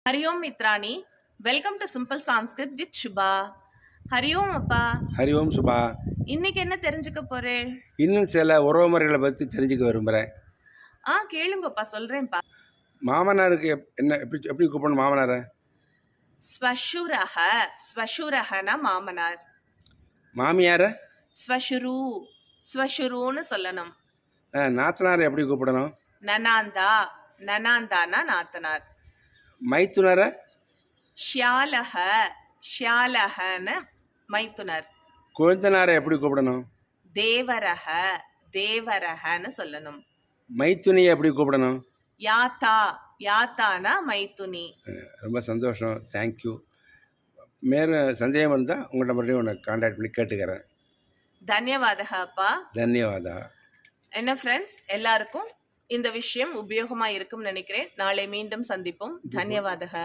Hari Om Mitrani. Welcome to Simple Sanskrit with Shubha. Hari Om அப்பா. ஹரி ஓம் சுபா. இன்னைக்கு என்ன தெரிஞ்சுக்க போறேன்? இன்னும் சில உறவுமுறைகளை பற்றி தெரிஞ்சுக்க விரும்புகிறேன். கேளுங்கப்பா, சொல்றேன்ப்பா. மாமனாருக்கு என்ன எப்படி கூப்பிடணும் மாமனாரை? ஸ்வஷுரஹ. ஸ்வஷுரஹனா மாமனார். மாமியார? ஸ்வஷுரு. ஸ்வஷுருன்னு சொல்லணும். நாத்தனாரை எப்படி கூப்பிடணும்? நனாந்தா. நனாந்தானா நாத்தனார். மைத்துனரை? ஷியாலஹ. ஷியாலஹன்னு மைத்துனர். குழந்தனாரை எப்படி கூப்பிடணும்? தேவரஹ. தேவரஹன்னு சொல்லணும். மைத்துனியை எப்படி கூப்பிடணும்? யாத்தா. யாத்தானா மைத்துனி. ரொம்ப சந்தோஷம், தேங்க்யூ. சந்தேகம் இருந்தால் உங்கள்கிட்ட மறுபடியும் உன்னை கான்டாக்ட் பண்ணி கேட்டுக்கிறேன். தன்யவாதா அப்பா. தன்யவாதா. என்ன ஃப்ரெண்ட்ஸ், எல்லாருக்கும் இந்த விஷயம் உபயோகமா இருக்கும்னு நினைக்கிறேன். நாளை மீண்டும் சந்திப்போம். தன்யவாதா.